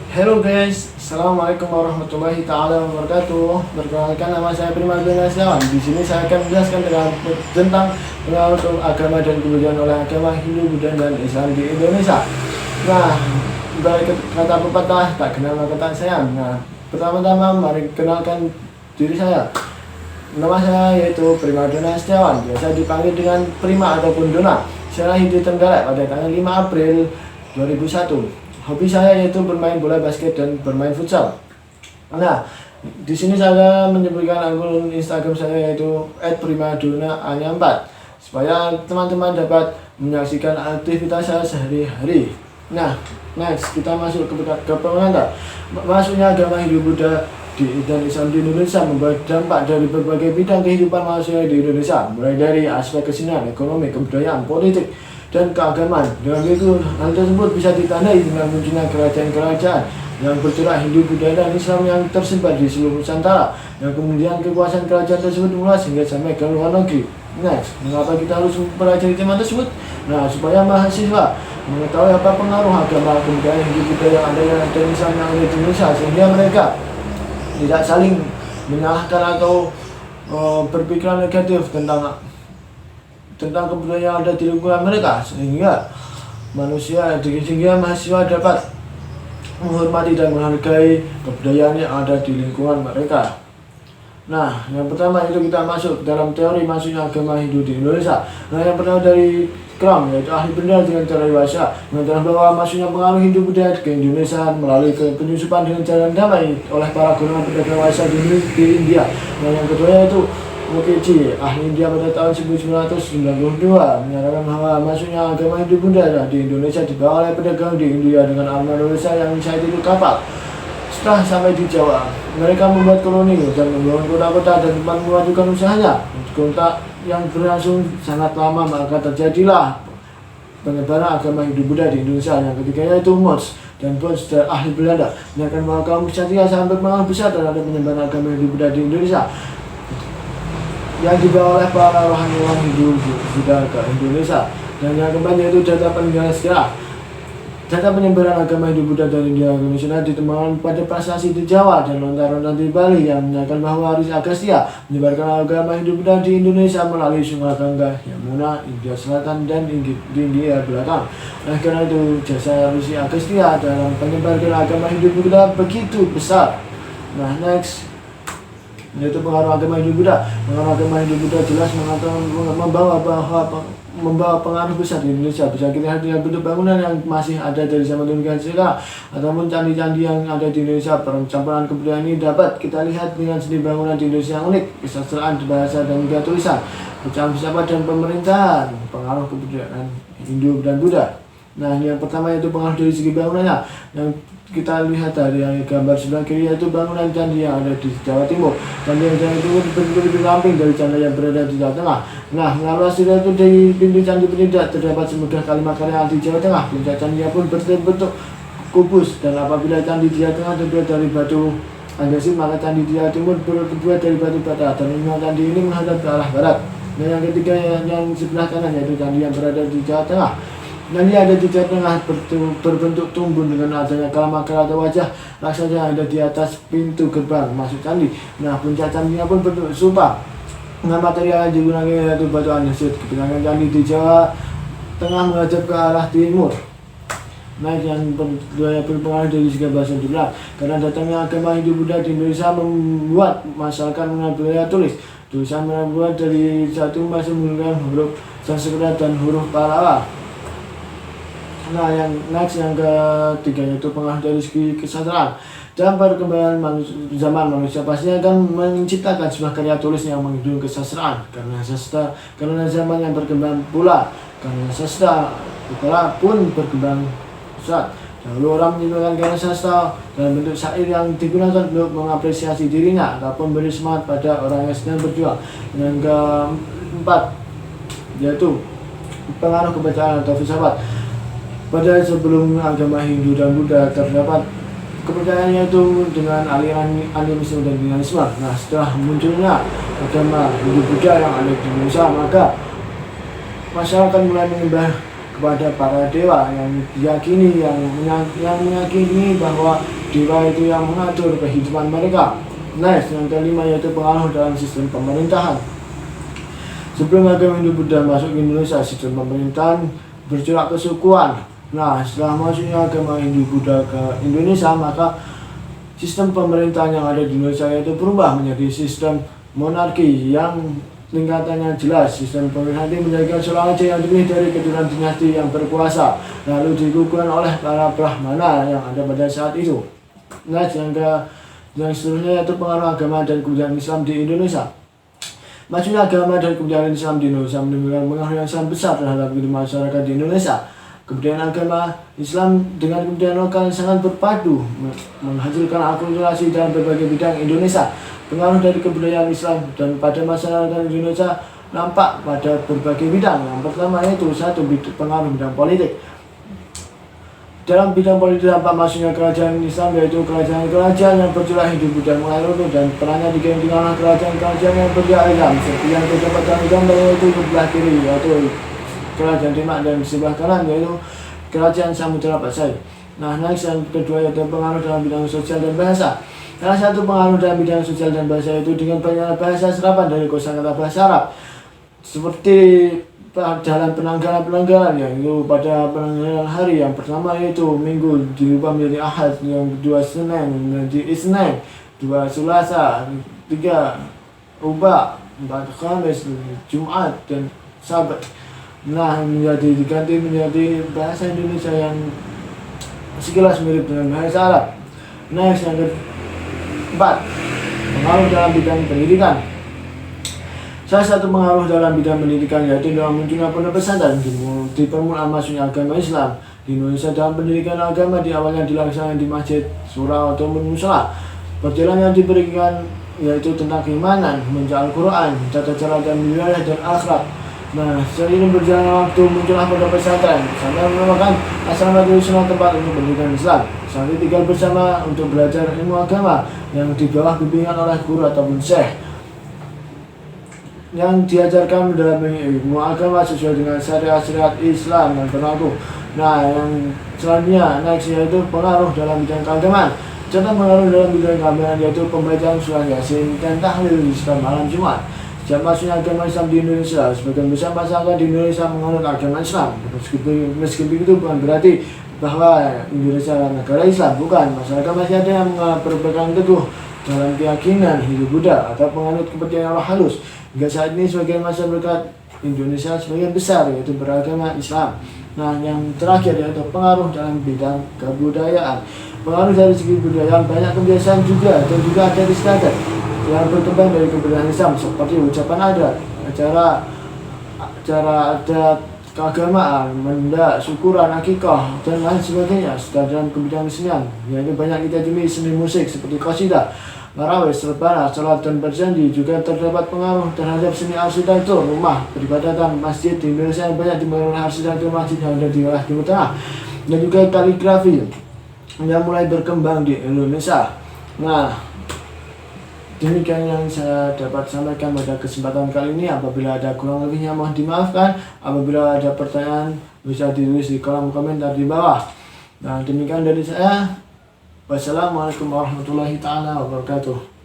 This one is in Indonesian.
Hello guys, assalamualaikum warahmatullahi taala wabarakatuh. Perkenalkan, nama saya Prima Gunawan. Di sini saya akan menjelaskan tentang pengaruh agama dan kebudayaan oleh agama Hindu, Buddha, dan Islam di Indonesia. Nah, balik kata pepatah, tak kenal maka tak sayang. Nah, pertama-tama mari kenalkan diri saya. Nama saya yaitu Prima Dona Setiawan, biasa dipanggil dengan Prima ataupun Dona. Saya lahir di Trenggalek pada tanggal 5 April 2001. Hobi saya yaitu bermain bola basket dan bermain futsal. Nah, di sini saya menyebutkan akun Instagram saya yaitu @primadona4 supaya teman-teman dapat menyaksikan aktivitas saya sehari-hari. Nah, next kita masuk ke pengantar. Masuknya agama Hindu, Buddha dan Islam di Indonesia membawa dampak dari berbagai bidang kehidupan manusia di Indonesia, mulai dari aspek kesenian, ekonomi, kebudayaan, politik, dan keagamaan. Dengan itu, hal tersebut bisa ditandai dengan munculnya kerajaan-kerajaan yang bercorak Hindu, Buddha, dan Islam yang tersebar di seluruh Nusantara, yang kemudian kekuasaan kerajaan tersebut meluas hingga sampai ke luar negeri. Next, mengapa kita harus mempelajari tema tersebut? Nah, supaya mahasiswa mengetahui apa pengaruh agama kebudayaan Hindu, Buddha yang ada dan Islam yang ada di Indonesia, sehingga mereka tidak saling menyalahkan atau berpikiran negatif tentang kebudayaan yang ada di lingkungan mereka, sehingga mahasiswa dapat menghormati dan menghargai kebudayaan yang ada di lingkungan mereka. Nah, yang pertama itu kita masuk dalam teori masuknya agama Hindu di Indonesia. Nah, yang pertama dari Kram, yaitu ahli benar dengan cara dewasa, mengatakan bahwa masuknya pengaruh Hindu Buddha ke Indonesia melalui penyusupan dengan jalan damai oleh para golongan pedagang dewasa di India. Nah, yang kedua yaitu Mukherjee, ahli India pada tahun 1992, menyatakan bahwa masuknya agama Hindu Buddha di Indonesia dibawa oleh pedagang di India dengan armada Indonesia yang saat itu kapal. Setelah sampai di Jawa, mereka membuat koloni dan membangun kota-kota dan tempat memajukan usahanya. Kota yang berlangsung sangat lama, maka terjadilah penyebaran agama Hindu Buddha di Indonesia. Yang ketiganya itu Mods dan Bons dari ahli Belanda menyatakan bahwa kaum Ksatria sangat berpengaruh besar terhadap penyebaran agama Hindu Buddha di Indonesia, yang dibawa oleh para rohaniwan Hindu Buddha ke Indonesia. Dan yang keempat yaitu data peninggalan sejarah. Data penyebaran agama Hindu Buddha dari India ke Indonesia ditemukan pada prasasti di Jawa dan lontar-lontar di Bali, yang menyatakan bahwa Aris Agastya menyebarkan agama Hindu Buddha di Indonesia melalui Sungai Gangga, Yamuna, India Selatan, dan di India Belakang. Oleh karena itu, jasa Aris Agastya dalam penyebaran agama Hindu Buddha begitu besar. Nah, next yaitu pengaruh agama Hindu Buddha. Pengaruh agama Hindu Buddha jelas membawa pengaruh besar di Indonesia. Bisa kita lihat dengan bentuk bangunan yang masih ada dari zaman dulu Sila ataupun candi-candi yang ada di Indonesia. Percampuran kebudayaan ini dapat kita lihat dengan seni bangunan di Indonesia yang unik, kesastraan, bahasa, dan juga tulisan, pecahan filsafat dan pemerintahan. Pengaruh kebudayaan Hindu dan Buddha. Nah, yang pertama yaitu pengaruh dari segi bangunannya, yang kita lihat dari gambar sebelah kiri yaitu bangunan candi yang ada di Jawa Timur. Candi yang ada itu berbentuk lebih ramping dari candi yang berada di Jawa Tengah. Nah, mengarah hasilnya itu dari pintu candi penida terdapat semudah kalimat karya di Jawa Tengah. Puncak candinya pun berbentuk kubus, dan apabila candi di Jawa Tengah terbuat dari batu andesit, maka candi di Jawa Timur terbuat dari batu bata, dan lima candi ini menghadap ke arah barat. Dan yang ketiga yang sebelah kanan yaitu candi yang berada di Jawa Tengah. Candi ada di Jawa Tengah berbentuk tumbun dengan adanya kalamakala atau wajah raksasa yang ada di atas pintu gerbang masuk candi. Nah, puncak candinya pun berbentuk stupa. Nah, material yang digunakan yaitu batu andesit. Kebenangan candi di Jawa Tengah menghadap ke arah timur. Nah, yang kedua berpengaruh dari segi bahasa juga, karena datangnya agama Hindu Buddha di Indonesia membuat masyarakat mengenal budaya tulis. Tulisan membuat dari satu bahasa menggunakan huruf Sanskerta dan huruf Pallawa. Nah, yang next yang ketiga yaitu pengaruh dari segi kesastraan. Dalam perkembangan zaman manusia pasti akan menciptakan sebuah karya tulis yang mengandung kesastraan, karena zaman yang berkembang pula, karena sastra pun berkembang pesat. Dahulu orang menyebutkan karya sastra dalam bentuk syair yang digunakan untuk mengapresiasi dirinya ataupun beri semangat pada orang yang sedang berjuang. Yang keempat yaitu pengaruh kepercayaan atau filsafat. Pada sebelum agama Hindu dan Buddha terdapat kepercayaan yaitu dengan aliran animisme dan dinamisme. Nah, setelah munculnya agama Hindu Buddha yang ada di Indonesia, maka masyarakat mulai menyembah kepada para dewa yang meyakini bahwa dewa itu yang mengatur kehidupan mereka. Next, yang kelima yaitu pengaruh dalam sistem pemerintahan. Sebelum agama Hindu-Buddha masuk ke Indonesia, sistem pemerintahan bercorak kesukuan. Nah, setelah masuknya agama Hindu-Buddha ke Indonesia, maka sistem pemerintahan yang ada di Indonesia itu berubah menjadi sistem monarki yang tingkatannya jelas. Sistem pemerintahan ini menjadikan seorang raja yang dipilih dari keturunan dinasti yang berkuasa, lalu dikukuhkan oleh para brahmana yang ada pada saat itu. Nah, yang seterusnya yaitu pengaruh agama dan kebudayaan Islam di Indonesia. Majunya agama dan kebudayaan Islam di Indonesia menimbulkan pengaruh yang sangat besar terhadap kehidupan masyarakat di Indonesia. Kebudayaan agama Islam dengan kebudayaan lokal sangat berpadu, menghasilkan akulturasi dalam berbagai bidang Indonesia. Pengaruh dari kebudayaan Islam dan pada masyarakat Indonesia nampak pada berbagai bidang. Yang pertama yaitu pengaruh bidang politik. Dalam bidang politik tampak masuknya kerajaan Islam, yaitu kerajaan-kerajaan yang berjumlah Hindu-Buddha mulai runtuh dan perannya digantikan oleh kerajaan-kerajaan yang berjumlah Islam. Seperti yang terdapat dalam gambar yaitu di sebelah kiri yaitu kerajaan Demak dan sebelah kanan yaitu kerajaan Samudra Pasai. Nah, next yang kedua yaitu pengaruh dalam bidang sosial dan bahasa. Salah satu pengaruh dalam bidang sosial dan bahasa itu dengan banyaknya bahasa serapan dari kosakata bahasa Arab. Seperti dalam penanggalan yaitu pada penanggalan hari yang pertama yaitu Minggu diubah menjadi Ahad, yang kedua Senin menjadi Isnin, dua Selasa, tiga Ubah, empat Kamis, Jumat dan Sabat. Nah, diganti menjadi bahasa Indonesia yang sekilas mirip dengan bahasa Arab. Next yang keempat, pengaruh dalam bidang pendidikan. Salah satu pengaruh dalam bidang pendidikan yaitu dalam munculnya pondok pesantren di permulaan masuknya agama Islam di Indonesia. Dalam pendidikan agama di awalnya dilaksanakan di masjid, surau ataupun musola. Perjalanan yang diberikan yaitu tentang keimanan, membaca Al-Quran, tata cara dan wilayah dan akhlak. Nah, seiring berjalan waktu muncullah pondok pesantren. Pesantren merupakan asrama tradisional tempat untuk pendidikan Islam. Saat tinggal bersama untuk belajar ilmu agama yang di bawah bimbingan oleh guru ataupun syekh yang diajarkan dalam ilmu agama sesuai dengan syariat-syariat Islam yang berlaku. Nah, yang selanjutnya next yaitu pengaruh dalam bidang keagamaan. Contoh pengaruh dalam bidang keagamaan yaitu pembacaan surah Yasin dan tahlil di setiap malam Jumat. Sejak masuknya agama Islam di Indonesia, sebagian besar masyarakat di Indonesia menganut agama Islam. Meskipun itu bukan berarti bahwa Indonesia adalah negara Islam, bukan. Masyarakat masih ada yang berpegang teguh dalam keyakinan Hindu-Buddha atau penganut kepercayaan roh halus. Hingga saat ini sebagian masyarakat Indonesia sebagian besar yaitu beragama Islam. Nah, yang terakhir yaitu pengaruh dalam bidang kebudayaan. Pengaruh dari segi kebudayaan banyak kebiasaan juga dan juga adat istiadat yang berkembang dari kebudayaan Islam seperti ucapan adat, acara adat keagamaan, mendak, syukuran, akikah dan lain sebagainya. Dalam kebidang kesenian yaitu banyak kita temui seni musik seperti qasidah, marawis, rebana, salat dan berjanji. Juga terdapat pengaruh terhadap seni arsitektur rumah peribadatan masjid di Indonesia yang banyak dibangun oleh arsitektur masjid yang ada di wilayah Timur Tengah, dan juga kaligrafi yang mulai berkembang di Indonesia. Nah, demikian yang saya dapat sampaikan pada kesempatan kali ini. Apabila ada kurang lebihnya mohon dimaafkan. Apabila ada pertanyaan bisa ditulis di kolom komentar di bawah. Nah, demikian dari saya. Wassalamualaikum warahmatullahi taala wabarakatuh.